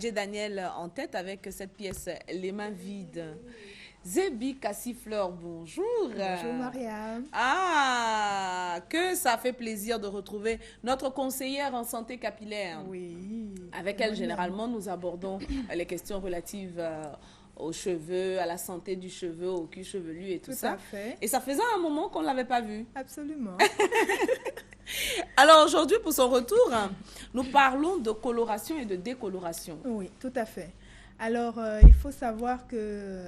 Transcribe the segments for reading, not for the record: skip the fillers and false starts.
J'ai Daniel en tête avec cette pièce Les mains vides. Zébi Cassifleur, bonjour. Bonjour Mariam. Ah, que ça fait plaisir de retrouver notre conseillère en santé capillaire. Oui. Avec elle, généralement, nous abordons les questions relatives aux cheveux, à la santé du cheveu, au cuir chevelu et tout ça. Tout à fait. Et ça faisait un moment qu'on ne l'avait pas vue. Absolument. Alors aujourd'hui, pour son retour, nous parlons de coloration et de décoloration. Oui, tout à fait. Alors, il faut savoir que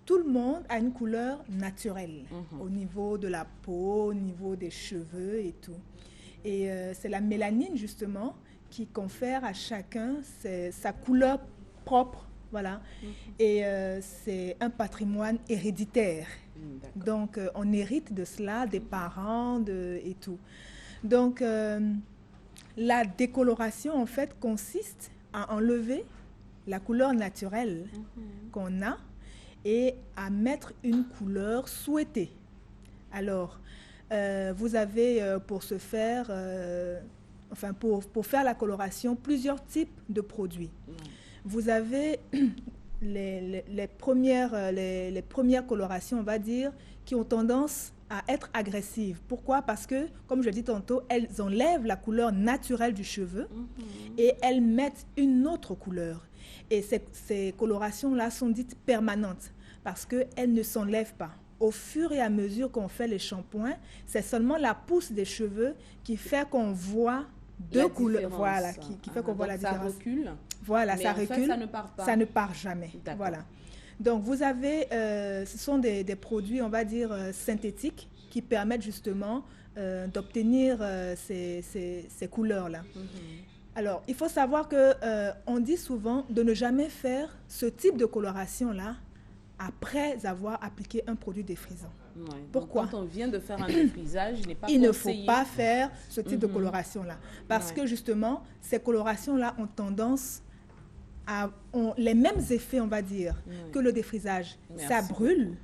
tout le monde a une couleur naturelle au niveau de la peau, au niveau des cheveux et tout. Et c'est la mélanine, justement, qui confère à chacun sa couleur propre. Voilà. Et c'est un patrimoine héréditaire. Donc, on hérite de cela des parents et tout. Donc, la décoloration, en fait, consiste à enlever la couleur naturelle qu'on a et à mettre une couleur souhaitée. Alors, vous avez pour ce faire, pour faire la coloration, plusieurs types de produits. Vous avez les premières colorations, on va dire, qui ont tendance à être agressives. Pourquoi? Parce que, comme je l'ai dit tantôt, elles enlèvent la couleur naturelle du cheveu et elles mettent une autre couleur. Et ces colorations-là sont dites permanentes parce qu'elles ne s'enlèvent pas. Au fur et à mesure qu'on fait les shampoings, c'est seulement la pousse des cheveux qui fait qu'on voit deux couleurs. Voilà, qui fait qu'on voit la différence. Ça recule. Voilà, mais ça en recule. fait, ça ne part pas. Ça ne part jamais. Voilà. Donc, vous avez, ce sont des produits, on va dire, synthétiques qui permettent justement d'obtenir ces couleurs-là. Alors, il faut savoir qu'on dit souvent de ne jamais faire ce type de coloration-là après avoir appliqué un produit défrisant. Ouais, Pourquoi? Quand on vient de faire un défrisage, il n'est pas Il ne conseillé. faut pas faire ce type de coloration-là. Parce que justement, ces colorations-là ont tendance ont les mêmes effets, on va dire, que le défrisage. Merci. Ça brûle,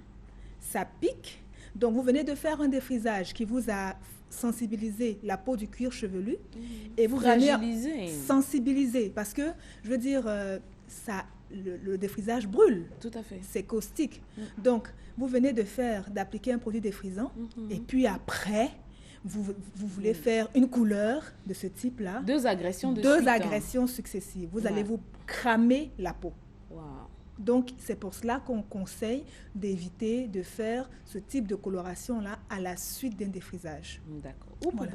ça pique. Donc, vous venez de faire un défrisage qui vous a sensibilisé la peau du cuir chevelu et vous venez sensibiliser. Parce que, je veux dire, le défrisage brûle. Tout à fait. C'est caustique. Donc, vous venez d'appliquer un produit défrisant et puis après, vous voulez faire une couleur de ce type-là. Deux agressions de Deux suite, agressions successives. Vous allez vous cramer la peau. Wow. Donc, c'est pour cela qu'on conseille d'éviter de faire ce type de coloration-là à la suite d'un défrisage. D'accord. Voilà.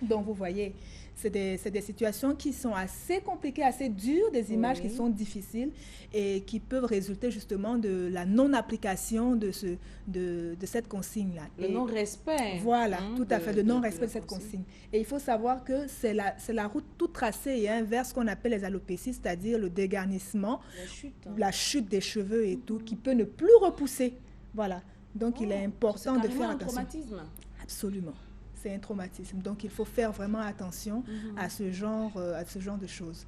Donc, vous voyez, c'est des situations qui sont assez compliquées, assez dures, des images qui sont difficiles et qui peuvent résulter justement de la non-application de cette consigne-là. Le non-respect. Voilà, tout à fait, le non-respect de cette consigne. Et il faut savoir que c'est la route toute tracée vers ce qu'on appelle les alopécies, c'est-à-dire le dégarnissement, la chute des cheveux et tout, qui peut ne plus repousser. Voilà, donc il est important de faire attention. C'est un traumatisme. Absolument. C'est un traumatisme. Donc, il faut faire vraiment attention à ce genre de choses.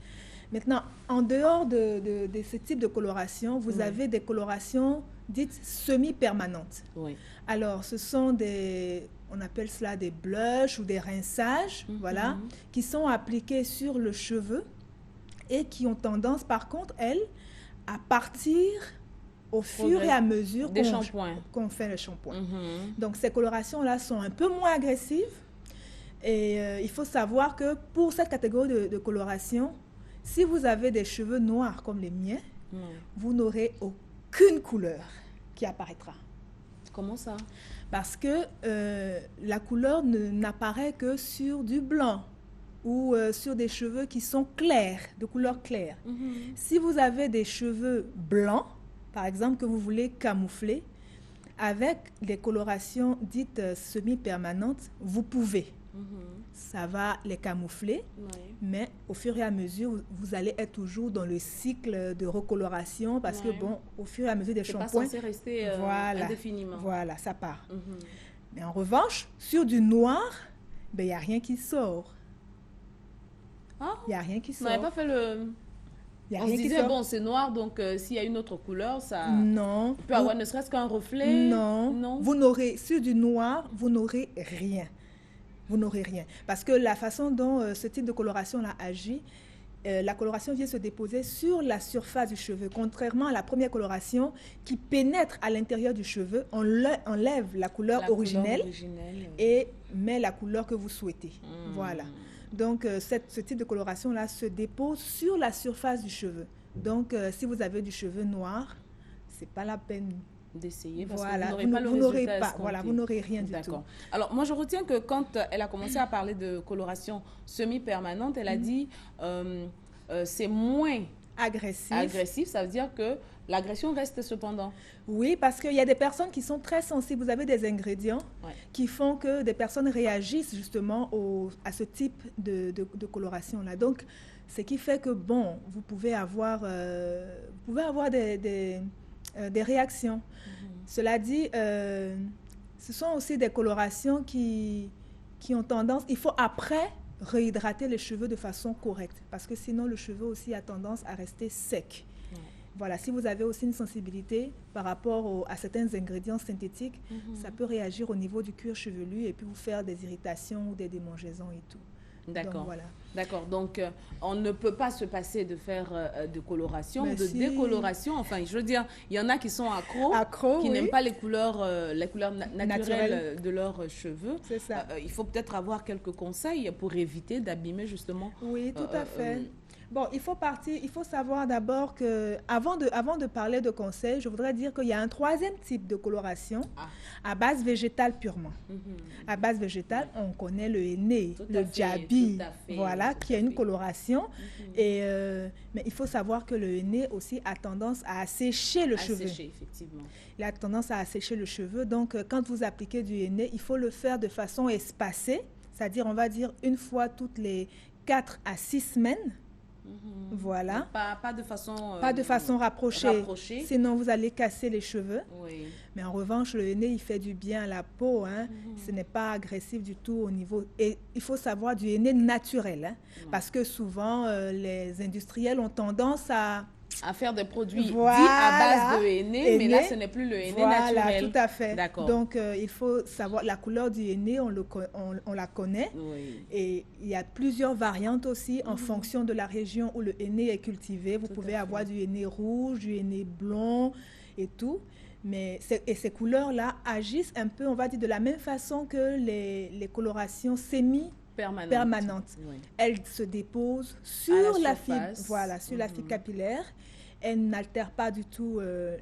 Maintenant, en dehors de ce type de coloration, vous avez des colorations dites semi-permanentes. Alors, ce sont on appelle cela des blushs ou des rinçages, voilà, qui sont appliqués sur le cheveu et qui ont tendance, par contre, elles, à partir au fur et à mesure qu'on fait le shampoing. Donc, ces colorations-là sont un peu moins agressives. Et il faut savoir que pour cette catégorie de coloration, si vous avez des cheveux noirs comme les miens, vous n'aurez aucune couleur qui apparaîtra. Comment ça? Parce que la couleur n'apparaît que sur du blanc ou sur des cheveux qui sont clairs, de couleur claire. Si vous avez des cheveux blancs, par exemple, que vous voulez camoufler, avec des colorations dites semi-permanentes, vous pouvez. Ça va les camoufler, mais au fur et à mesure, vous allez être toujours dans le cycle de recoloration parce que, bon, au fur et à mesure des shampoings... C'est pas censé rester indéfiniment. Voilà, ça part. Mais en revanche, sur du noir, il n'y a rien qui sort. Il n'y a rien qui sort. On n'avait pas fait le... On se disait, bon, c'est noir, donc s'il y a une autre couleur, ça peut avoir ne serait-ce qu'un reflet. Non. Vous n'aurez, sur du noir, vous n'aurez rien. Vous n'aurez rien. Parce que la façon dont ce type de coloration-là agit, la coloration vient se déposer sur la surface du cheveu. Contrairement à la première coloration qui pénètre à l'intérieur du cheveu, on enlève la couleur originelle et met la couleur que vous souhaitez. Voilà. Donc, ce type de coloration-là se dépose sur la surface du cheveu. Donc, si vous avez du cheveu noir, ce n'est pas la peine d'essayer parce voilà, que vous n'aurez pas le résultat voilà, vous n'aurez rien du tout. Alors, moi, je retiens que quand elle a commencé à parler de coloration semi-permanente, elle a dit c'est moins agressif. Ça veut dire que l'agression reste cependant. Oui, parce qu'il y a des personnes qui sont très sensibles. Vous avez des ingrédients qui font que des personnes réagissent justement à ce type de coloration-là. Donc, ce qui fait que, bon, vous pouvez avoir des réactions. Cela dit, ce sont aussi des colorations qui ont tendance, il faut après réhydrater les cheveux de façon correcte parce que sinon le cheveu aussi a tendance à rester sec. Voilà, si vous avez aussi une sensibilité par rapport à certains ingrédients synthétiques, ça peut réagir au niveau du cuir chevelu et puis vous faire des irritations ou des démangeaisons et tout. D'accord. Voilà. D'accord. Donc, on ne peut pas se passer de faire de coloration, décoloration. Enfin, je veux dire, il y en a qui sont accros qui n'aiment pas les couleurs naturelles de leurs cheveux. C'est ça. Il faut peut-être avoir quelques conseils pour éviter d'abîmer justement. Oui, tout à fait. Bon, il faut savoir d'abord que, avant de parler de conseils, je voudrais dire qu'il y a un troisième type de coloration à base végétale purement. À base végétale, on connaît le henné, le djabi, voilà, qui a une coloration. Mais il faut savoir que le henné aussi a tendance à assécher le cheveu. Effectivement. Il a tendance à assécher le cheveu. Donc, quand vous appliquez du henné, il faut le faire de façon espacée, c'est-à-dire, on va dire, une fois toutes les 4 à 6 semaines. Voilà. Pas de façon rapprochée. Sinon, vous allez casser les cheveux. Oui. Mais en revanche, le henné, il fait du bien à la peau. Ce n'est pas agressif du tout au niveau... Et il faut savoir du henné naturel. Parce que souvent, les industriels ont tendance à faire des produits dits à base de henné, mais là, ce n'est plus le henné naturel. Voilà, tout à fait. D'accord. Donc, il faut savoir, la couleur du henné, on la connaît. Oui. Et il y a plusieurs variantes aussi en fonction de la région où le henné est cultivé. Vous pouvez avoir du henné rouge, du henné blond et tout. Mais ces couleurs-là agissent un peu, on va dire, de la même façon que les colorations semi-permanentes. Oui. Elles se déposent sur la fibre, sur la fibre capillaire. Elle n'altère pas du tout le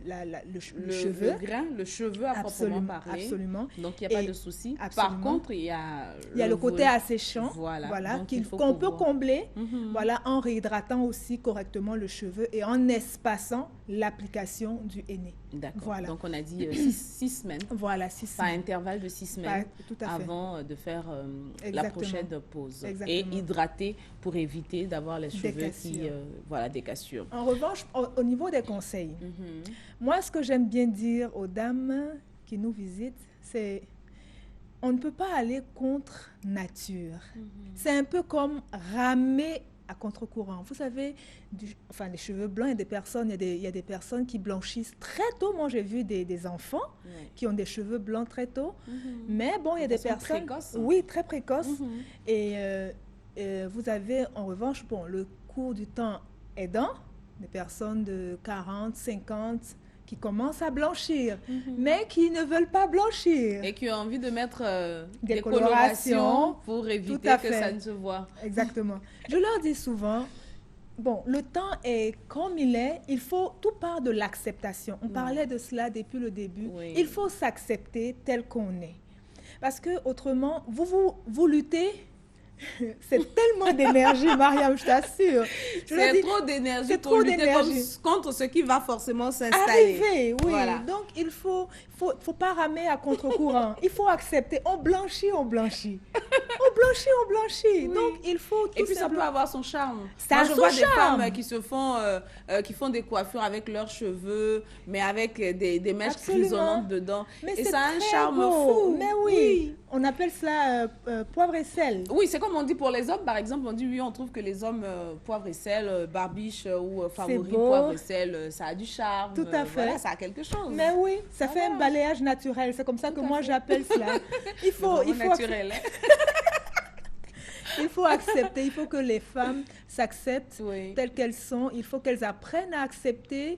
cheveu. Le cheveu à proprement parler. Absolument. Donc, il n'y a pas de souci. Par contre, il y a le côté asséchant qu'on peut combler en réhydratant aussi correctement le cheveu et en espaçant l'application du henné. D'accord. Voilà. Donc, on a dit 6 semaines. Voilà, 6 semaines. Par intervalle de 6 semaines avant de faire la prochaine pause. Exactement. Et hydrater pour éviter d'avoir les cheveux des cassures. En revanche, au niveau des conseils, moi, ce que j'aime bien dire aux dames qui nous visitent, c'est on ne peut pas aller contre nature. C'est un peu comme ramer à contre-courant. Vous savez, les cheveux blancs, il y a des personnes qui blanchissent très tôt. Moi, j'ai vu des enfants qui ont des cheveux blancs très tôt. Mais bon, il y a des personnes... précoces. Oui, très précoces. Et vous avez, en revanche, le cours du temps aidant, des personnes de 40, 50 qui commencent à blanchir, mais qui ne veulent pas blanchir. Et qui ont envie de mettre des colorations pour éviter que ça ne se voit. Exactement. Je leur dis souvent, le temps est comme il est, tout part de l'acceptation. On parlait de cela depuis le début. Oui. Il faut s'accepter tel qu'on est. Parce que autrement, vous luttez... C'est tellement d'énergie, Mariam, je t'assure. C'est trop d'énergie pour lutter contre ce qui va forcément s'installer. Arriver, oui. Voilà. Donc, il faut pas ramer à contre-courant. Il faut accepter. On blanchit. On blanchit. Oui. Donc, il faut tout Et puis, ça peut avoir son charme. Ça a son charme. Je vois des femmes qui font des coiffures avec leurs cheveux, mais avec des mèches grisonnantes dedans. Mais et ça a un charme beau. fou. Mais oui. On appelle cela poivre et sel. Oui, c'est comme on dit pour les hommes, par exemple. On dit, on trouve que les hommes poivre et sel, barbiche ou favori poivre et sel, ça a du charme. Tout à fait. Voilà, ça a quelque chose. Mais oui, ça fait un balayage naturel. C'est comme ça que moi j'appelle cela. Il faut naturel. Il faut accepter, il faut que les femmes s'acceptent telles qu'elles sont. Il faut qu'elles apprennent à accepter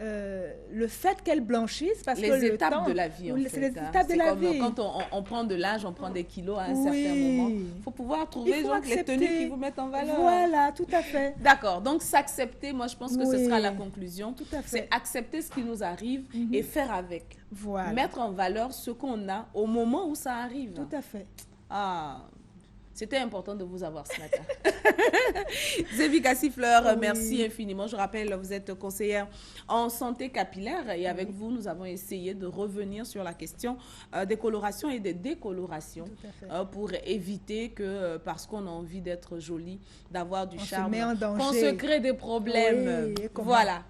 le fait qu'elles blanchissent, parce que les étapes de la vie, en fait. C'est les étapes de la vie. Quand on prend de l'âge, on prend des kilos à un certain moment. Il faut pouvoir trouver les tenues qui vous mettent en valeur. Voilà, tout à fait. D'accord, donc s'accepter, moi je pense que ce sera la conclusion. Tout à fait. C'est accepter ce qui nous arrive et faire avec. Voilà. Mettre en valeur ce qu'on a au moment où ça arrive. Tout à fait. Ah, c'était important de vous avoir ce matin. Zébi Cassifleur, merci infiniment. Je rappelle, vous êtes conseillère en santé capillaire et avec vous, nous avons essayé de revenir sur la question des colorations et des décolorations pour éviter que, parce qu'on a envie d'être jolie, d'avoir du charme, qu'on se crée des problèmes. Voilà.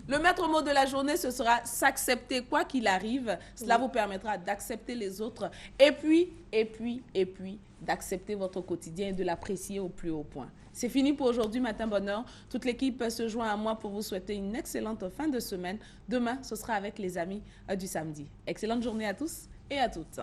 Le maître mot de la journée, ce sera s'accepter quoi qu'il arrive. Cela vous permettra d'accepter les autres et puis, d'accepter votre quotidien et de l'apprécier au plus haut point. C'est fini pour aujourd'hui, Matin Bonheur. Toute l'équipe se joint à moi pour vous souhaiter une excellente fin de semaine. Demain, ce sera avec les amis du samedi. Excellente journée à tous et à toutes.